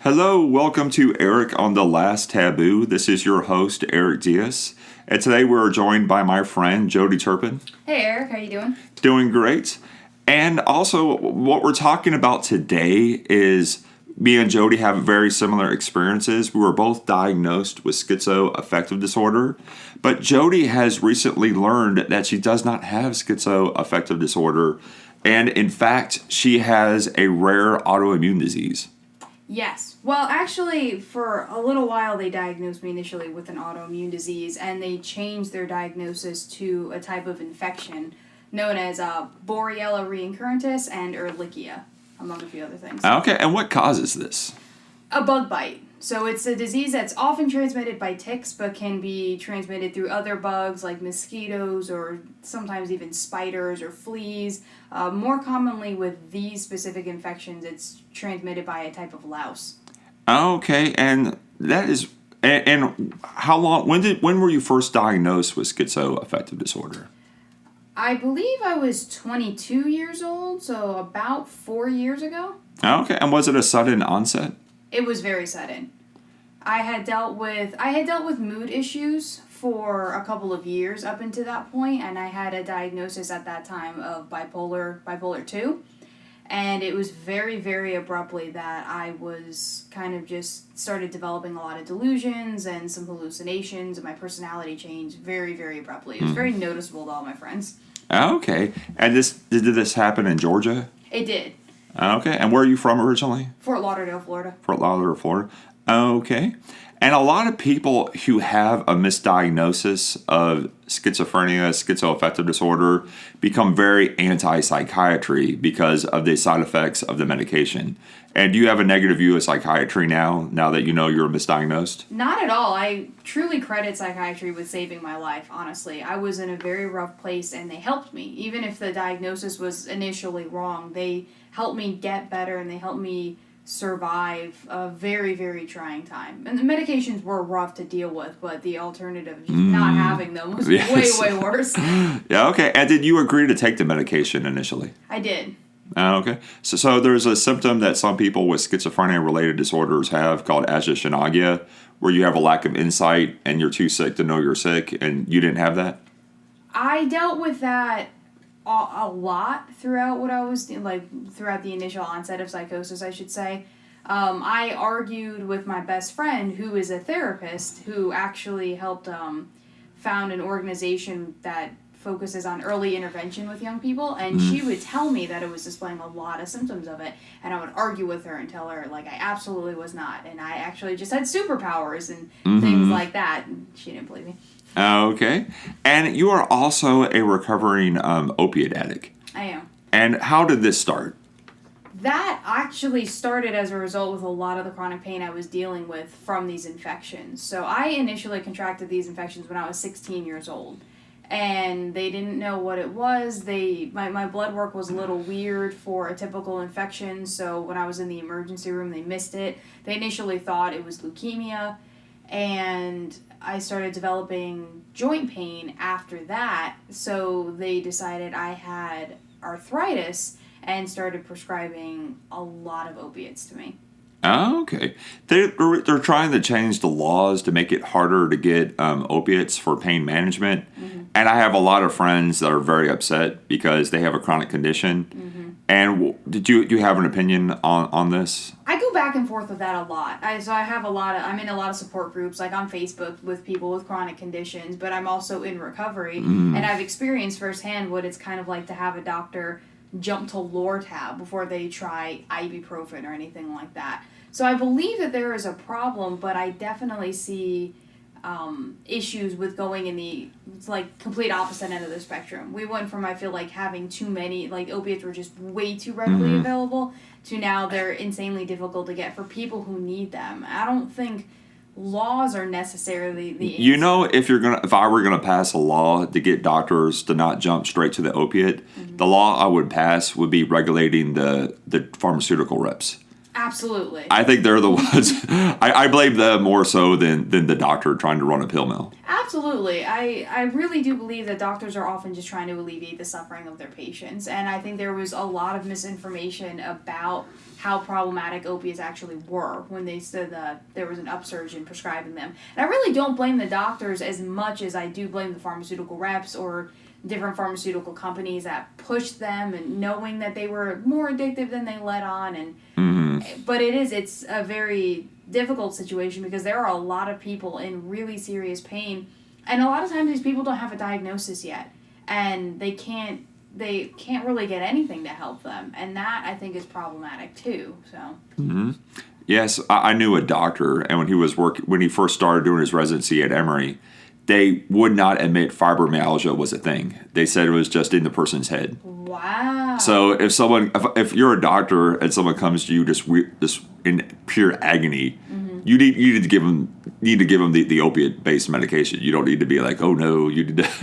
Hello, welcome to Eric on the Last Taboo. This is your host, Eric Diaz. And today we're joined by my friend, Jody Turpin. Hey, Eric. How you doing? Doing great. And also, what we're talking about today is me and Jody have very similar experiences. We were both diagnosed with schizo-affective disorder, but Jody has recently learned that she does not have schizo-affective disorder. And in fact, she has a rare autoimmune disease. Yes. Well, actually, for a little while, they diagnosed me initially with an autoimmune disease, and they changed their diagnosis to a type of infection known as Borrelia recurrentis and Ehrlichia, among a few other things. Okay, and what causes this? A bug bite. So it's a disease that's often transmitted by ticks, but can be transmitted through other bugs like mosquitoes or sometimes even spiders or fleas. More commonly with these specific infections, it's transmitted by a type of louse. Okay, and that is, and how long? When were you first diagnosed with schizo-affective disorder? I believe I was 22 years old, so about 4 years ago. Okay, and was it a sudden onset? It was very sudden. I had dealt with mood issues for a couple of years up until that point, and I had a diagnosis at that time of bipolar 2. And it was very, very abruptly that I was kind of just started developing a lot of delusions and some hallucinations, and my personality changed very, very abruptly. It was very noticeable to all my friends. Okay, and did this happen in Georgia? It did. Okay, and where are you from originally? Fort Lauderdale, Florida. Fort Lauderdale, Florida. Okay. And a lot of people who have a misdiagnosis of schizophrenia, schizoaffective disorder, become very anti-psychiatry because of the side effects of the medication. And do you have a negative view of psychiatry now that you know you're misdiagnosed? Not at all. I truly credit psychiatry with saving my life, honestly. I was in a very rough place, and they helped me. Even if the diagnosis was initially wrong, they helped me get better, and they helped me survive a very, very trying time. And the medications were rough to deal with, but the alternative of just not having them was way, way worse. Yeah, okay. And did you agree to take the medication initially? I did. Okay. So there's a symptom that some people with schizophrenia-related disorders have called agitationagia, where you have a lack of insight and you're too sick to know you're sick, and you didn't have that? I dealt with that a lot throughout what I was throughout the initial onset of psychosis, I should say. I argued with my best friend, who is a therapist, who actually helped found an organization that focuses on early intervention with young people, and she would tell me that it was displaying a lot of symptoms of it, and I would argue with her and tell her, I absolutely was not, and I actually just had superpowers and things like that, and she didn't believe me. Okay. And you are also a recovering opiate addict. I am. And how did this start? That actually started as a result with a lot of the chronic pain I was dealing with from these infections. So I initially contracted these infections when I was 16 years old. And they didn't know what it was. My blood work was a little weird for a typical infection. So when I was in the emergency room, they missed it. They initially thought it was leukemia. And I started developing joint pain after that, so they decided I had arthritis and started prescribing a lot of opiates to me. Oh, okay. They're trying to change the laws to make it harder to get opiates for pain management. And I have a lot of friends that are very upset because they have a chronic condition. And do you have an opinion on this? I go back and forth with that a lot. I'm in a lot of support groups, like on Facebook, with people with chronic conditions, but I'm also in recovery, and I've experienced firsthand what it's kind of like to have a doctor jump to Lortab before they try ibuprofen or anything like that. So I believe that there is a problem, but I definitely see issues with going in the complete opposite end of the spectrum. We went from, I feel like, having too many, opiates were just way too readily available, to now they're insanely difficult to get for people who need them. I don't think laws are necessarily the answer. You know, if I were gonna pass a law to get doctors to not jump straight to the opiate, the law I would pass would be regulating the pharmaceutical reps. Absolutely. I think they're the ones. I blame them more so than the doctor trying to run a pill mill. Absolutely. I really do believe that doctors are often just trying to alleviate the suffering of their patients. And I think there was a lot of misinformation about how problematic opiates actually were when they said that there was an upsurge in prescribing them. And I really don't blame the doctors as much as I do blame the pharmaceutical reps or different pharmaceutical companies that pushed them and knowing that they were more addictive than they let on. And but it's a very difficult situation because there are a lot of people in really serious pain, and a lot of times these people don't have a diagnosis yet, and they can't really get anything to help them, and that I think is problematic too. So Yes, I knew a doctor, and when he first started doing his residency at Emory, they would not admit fibromyalgia was a thing. They said it was just in the person's head. Wow. So if you're a doctor and someone comes to you just in pure agony, you need to give them the opiate based medication. You don't need to be like, oh no, you did that.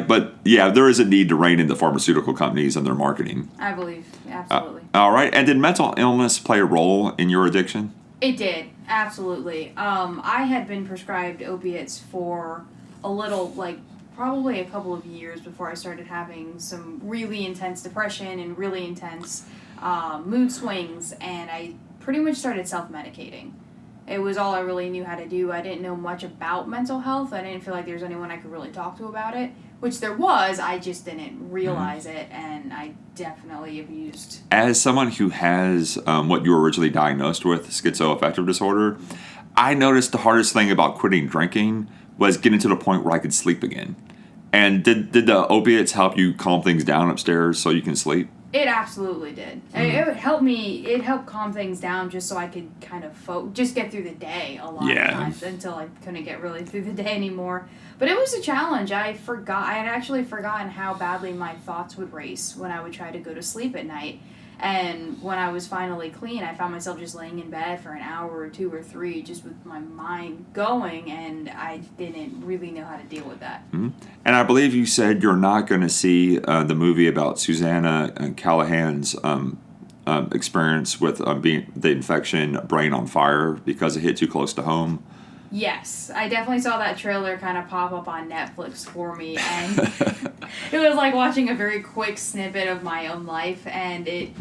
But there is a need to rein in the pharmaceutical companies and their marketing. I believe, absolutely. All right, and did mental illness play a role in your addiction? It did, absolutely. I had been prescribed opiates for probably a couple of years before I started having some really intense depression and really intense mood swings, and I pretty much started self-medicating. It was all I really knew how to do. I didn't know much about mental health. I didn't feel like there was anyone I could really talk to about it, which there was. I just didn't realize it, and I definitely abused. As someone who has what you were originally diagnosed with, schizo-affective disorder, I noticed the hardest thing about quitting drinking was getting to the point where I could sleep again. And did the opiates help you calm things down upstairs so you can sleep? It absolutely did. It helped me. It helped calm things down just so I could kind of just get through the day a lot of times until I couldn't get really through the day anymore. But it was a challenge. I had actually forgotten how badly my thoughts would race when I would try to go to sleep at night. And when I was finally clean, I found myself just laying in bed for an hour or two or three just with my mind going, and I didn't really know how to deal with that. Mm-hmm. And I believe you said you're not going to see the movie about Susanna and Callahan's experience with being the infection, brain on fire, because it hit too close to home. Yes, I definitely saw that trailer kind of pop up on Netflix for me, and it was like watching a very quick snippet of my own life, and it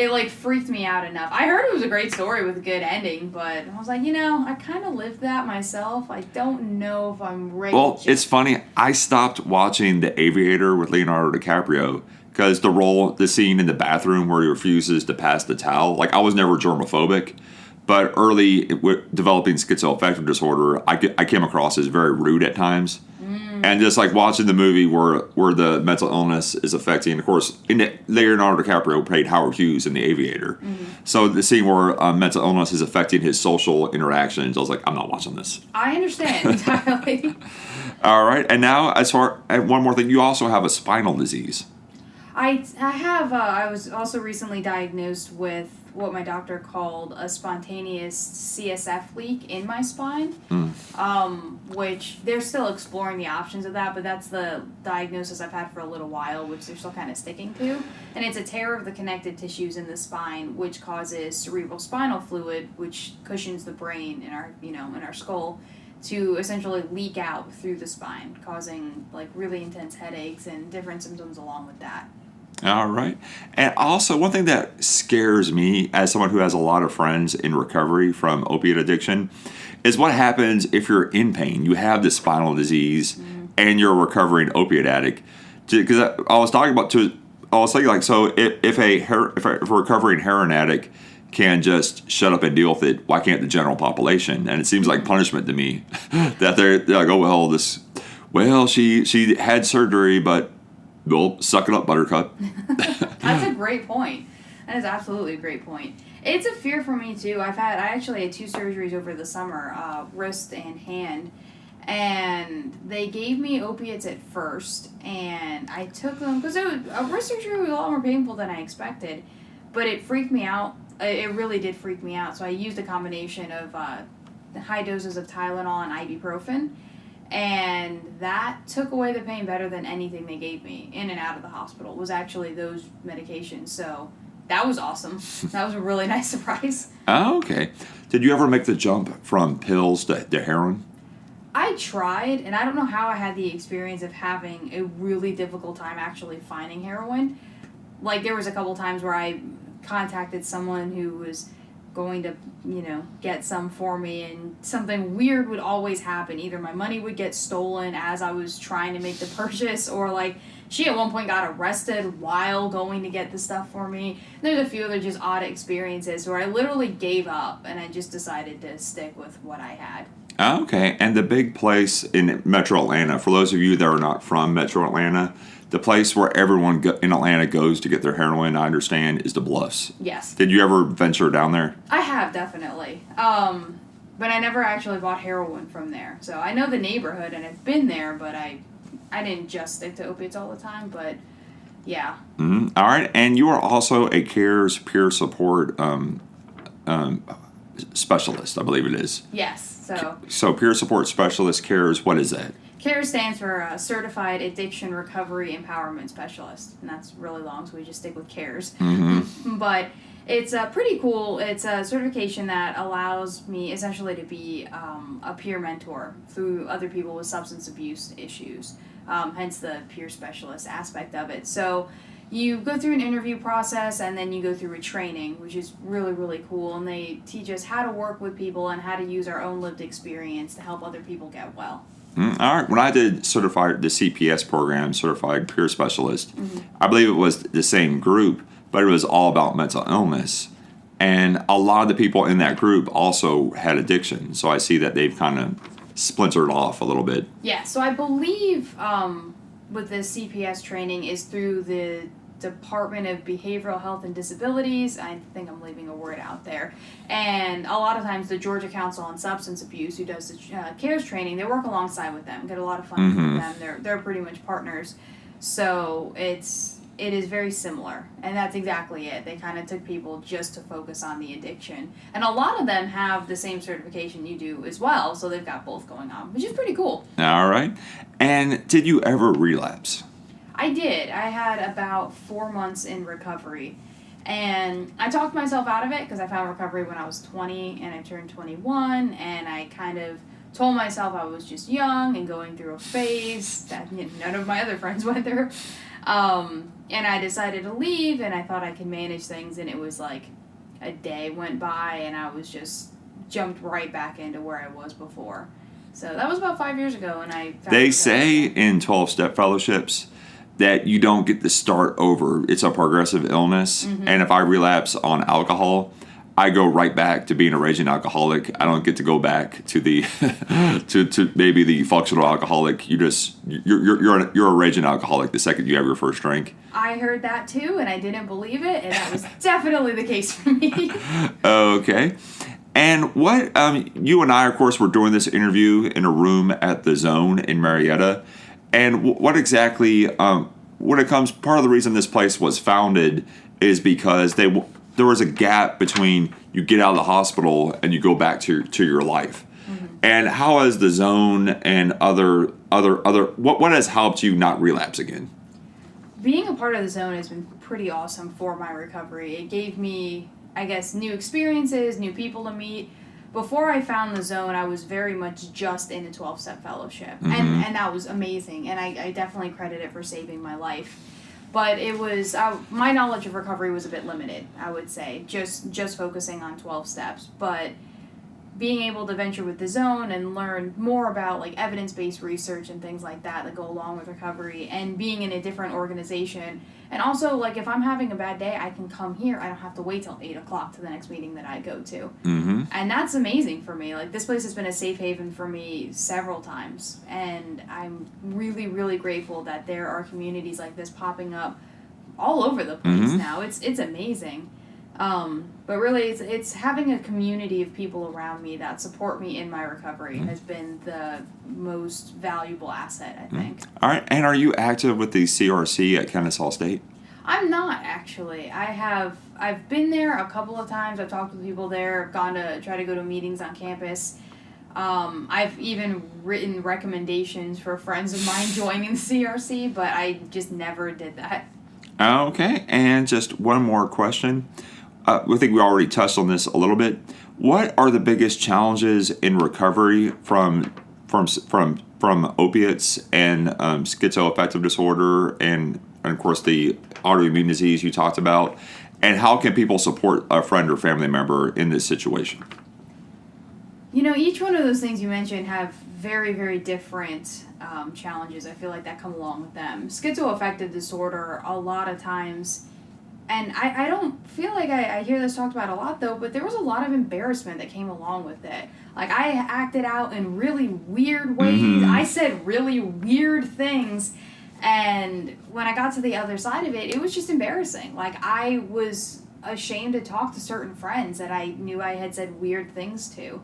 like freaked me out enough. I heard it was a great story with a good ending, but I was like, I kind of lived that myself. I don't know if I'm ready. Well, it's funny. I stopped watching The Aviator with Leonardo DiCaprio because the scene in the bathroom where he refuses to pass the towel, like I was never germophobic. But early developing schizoaffective disorder, I came across as very rude at times. And just like watching the movie where the mental illness is affecting, of course, Leonardo DiCaprio played Howard Hughes in The Aviator. So the scene where mental illness is affecting his social interactions, I was like, I'm not watching this. I understand entirely. All right. And now, one more thing, you also have a spinal disease. I have. I was also recently diagnosed with what my doctor called a spontaneous CSF leak in my spine, which they're still exploring the options of that, but that's the diagnosis I've had for a little while, which they're still kind of sticking to. And it's a tear of the connective tissues in the spine, which causes cerebral spinal fluid, which cushions the brain in our skull, to essentially leak out through the spine, causing like really intense headaches and different symptoms along with that. All right. And also, one thing that scares me as someone who has a lot of friends in recovery from opiate addiction is what happens if you're in pain. You have this spinal disease and you're a recovering opiate addict. Because I was thinking like, so if a recovering heroin addict can just shut up and deal with it, why can't the general population? And it seems like punishment to me that they're like, oh, she had surgery, but well, suck it up, buttercup. That's a great point. That is absolutely a great point. It's a fear for me, too. I actually had 2 surgeries over the summer, wrist and hand, and they gave me opiates at first, and I took them, because a wrist surgery was a lot more painful than I expected, but it freaked me out. It really did freak me out, so I used a combination of high doses of Tylenol and ibuprofen, and that took away the pain better than anything they gave me in and out of the hospital was actually those medications. So that was awesome. That was a really nice surprise. Oh, okay. Did you ever make the jump from pills to heroin? I tried, and I don't know how I had the experience of having a really difficult time actually finding heroin. Like, there was a couple times where I contacted someone who was going to, get some for me, and something weird would always happen. Either my money would get stolen as I was trying to make the purchase, or, like, she at one point got arrested while going to get the stuff for me. There's a few other just odd experiences where I literally gave up, and I just decided to stick with what I had. Okay, and the big place in Metro Atlanta, for those of you that are not from Metro Atlanta, the place where everyone in Atlanta goes to get their heroin, I understand, is the Bluffs. Yes. Did you ever venture down there? I have, definitely. But I never actually bought heroin from there. So I know the neighborhood, and I've been there, but I didn't just stick to opiates all the time, but yeah. Mm-hmm. All right, and you are also a CARES peer support specialist, I believe it is. Yes. So peer support specialist, CARES, what is that? CARES stands for Certified Addiction Recovery Empowerment Specialist, and that's really long, so we just stick with CARES. Mm-hmm. But it's pretty cool. It's a certification that allows me essentially to be a peer mentor through other people with substance abuse issues, hence the peer specialist aspect of it. So you go through an interview process, and then you go through a training, which is really, really cool. And they teach us how to work with people and how to use our own lived experience to help other people get well. All right. When I did the CPS program, Certified Peer Specialist, I believe it was the same group, but it was all about mental illness. And a lot of the people in that group also had addiction. So I see that they've kind of splintered off a little bit. Yeah, so I believe with the CPS training is through the Department of Behavioral Health and Disabilities. I think I'm leaving a word out there. And a lot of times the Georgia Council on Substance Abuse, who does the CARES training, they work alongside with them, get a lot of funding with them. They're pretty much partners. So it is very similar. And that's exactly it. They kind of took people just to focus on the addiction. And a lot of them have the same certification you do as well, so they've got both going on, which is pretty cool. All right. And did you ever relapse? I did. I had about 4 months in recovery, and I talked myself out of it because I found recovery when I was 20 and I turned 21, and I kind of told myself I was just young and going through a phase that none of my other friends went through, and I decided to leave, and I thought I could manage things, and it was like a day went by and I was just jumped right back into where I was before. So that was about 5 years ago, and I found They say in 12-step fellowships that you don't get to start over. It's a progressive illness. And if I relapse on alcohol, I go right back to being a raging alcoholic. I don't get to go back to the to maybe the functional alcoholic. You're a raging alcoholic the second you have your first drink. I heard that too, and I didn't believe it, and that was definitely the case for me. Okay. And what you and I, of course, were doing this interview in a room at the Zone in Marietta. And what exactly, when it comes, part of the reason this place was founded is because there was a gap between you get out of the hospital and you go back to your life. And how has the Zone and other what has helped you not relapse again? Being a part of the Zone has been pretty awesome for my recovery. It gave me, I guess, new experiences, new people to meet. Before I found the Zone, I was very much just in a 12-step fellowship, and that was amazing, and I definitely credit it for saving my life. But it was, my knowledge of recovery was a bit limited, I would say, just focusing on 12 steps. But being able to venture with the Zone and learn more about like evidence-based research and things like that go along with recovery, and being in a different organization, and also like if I'm having a bad day, I can come here. I don't have to wait till 8 o'clock to the next meeting that I go to, and that's amazing for me. Like this place has been a safe haven for me several times, and I'm really, really grateful that there are communities like this popping up all over the place now. It's amazing. But really, it's having a community of people around me that support me in my recovery has been the most valuable asset, I think. All right. And are you active with the CRC at Kennesaw State? I'm not, actually. I've been there a couple of times. I've talked with people there. I've gone to try to go to meetings on campus. I've even written recommendations for friends of mine joining the CRC, but I just never did that. Okay. And just one more question. I think we already touched on this a little bit. What are the biggest challenges in recovery from from opiates and schizo-affective disorder and of course the autoimmune disease you talked about, and how can people support a friend or family member in this situation? Each one of those things you mentioned have very, very different challenges. I feel like that come along with them. Schizo-affective disorder, a lot of times, and I don't feel like I hear this talked about a lot though, but there was a lot of embarrassment that came along with it. Like, I acted out in really weird ways. Mm-hmm. I said really weird things. And when I got to the other side of it, it was just embarrassing. Like, I was ashamed to talk to certain friends that I knew I had said weird things to.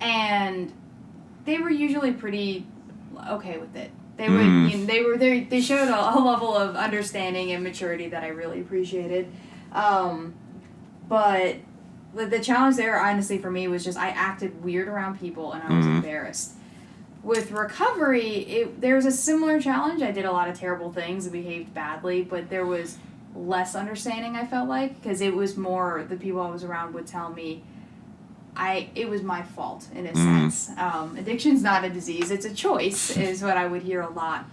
And they were usually pretty okay with it. They would, they showed a level of understanding and maturity that I really appreciated. But the challenge there, honestly, for me was just I acted weird around people and I was embarrassed. With recovery, there was a similar challenge. I did a lot of terrible things and behaved badly, but there was less understanding, I felt like, because it was more the people I was around would tell me it was my fault in a sense. Addiction's not a disease, it's a choice, is what I would hear a lot.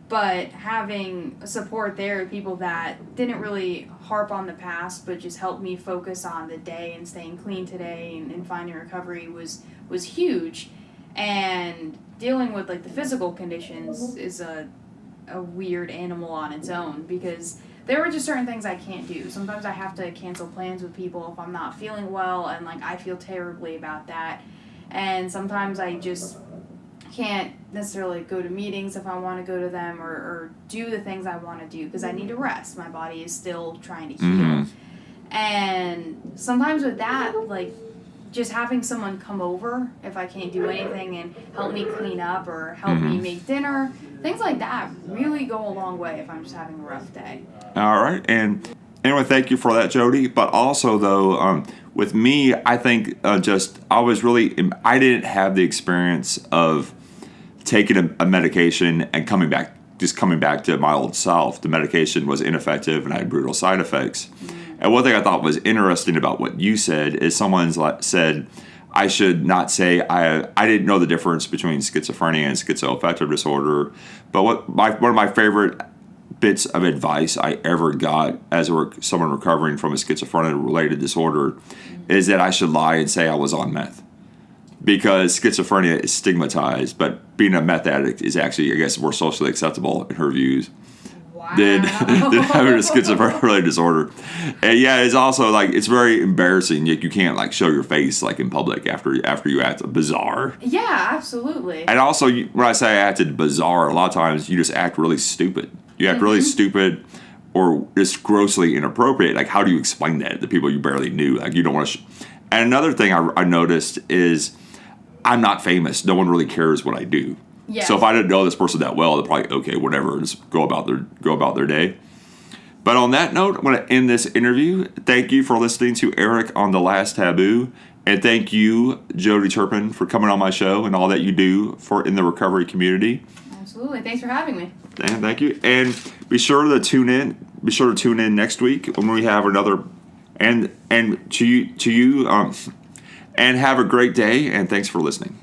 But having support there, people that didn't really harp on the past, but just helped me focus on the day and staying clean today and finding recovery was huge. And dealing with like the physical conditions is a weird animal on its own, because there were just certain things I can't do. Sometimes I have to cancel plans with people if I'm not feeling well, and like I feel terribly about that. And sometimes I just can't necessarily go to meetings if I want to go to them, or do the things I want to do because I need to rest. My body is still trying to heal. And sometimes with that, like, just having someone come over if I can't do anything and help me clean up or help me make dinner, things like that really go a long way if I'm just having a rough day. All right. And anyway, thank you for that, Jody. But also, though, with me, I think I didn't have the experience of taking a medication and coming back to my old self. The medication was ineffective and I had brutal side effects. And one thing I thought was interesting about what you said is someone said I should not say I didn't know the difference between schizophrenia and schizo-affective disorder. But one of my favorite bits of advice I ever got as someone recovering from a schizophrenia-related disorder is that I should lie and say I was on meth. Because schizophrenia is stigmatized, but being a meth addict is actually, I guess, more socially acceptable in her views. Wow. Than having a schizophrenia-related disorder. And yeah, it's also like, it's very embarrassing. You can't like show your face like in public after you act bizarre. Yeah, absolutely. And also, when I say I acted bizarre, a lot of times you just act really stupid. You act really stupid or just grossly inappropriate. Like, how do you explain that to people you barely knew? Like, you don't want to. And another thing I noticed is I'm not famous. No one really cares what I do. Yeah. So if I didn't know this person that well, they're probably, okay, whatever, just go about their day. But on that note, I'm going to end this interview. Thank you for listening to Eric on The Last Taboo. And thank you, Jody Turpin, for coming on my show and all that you do in the recovery community. Absolutely. Thanks for having me. And thank you. And be sure to tune in. Be sure to tune in next week when we have another. And to you. And have a great day. And thanks for listening.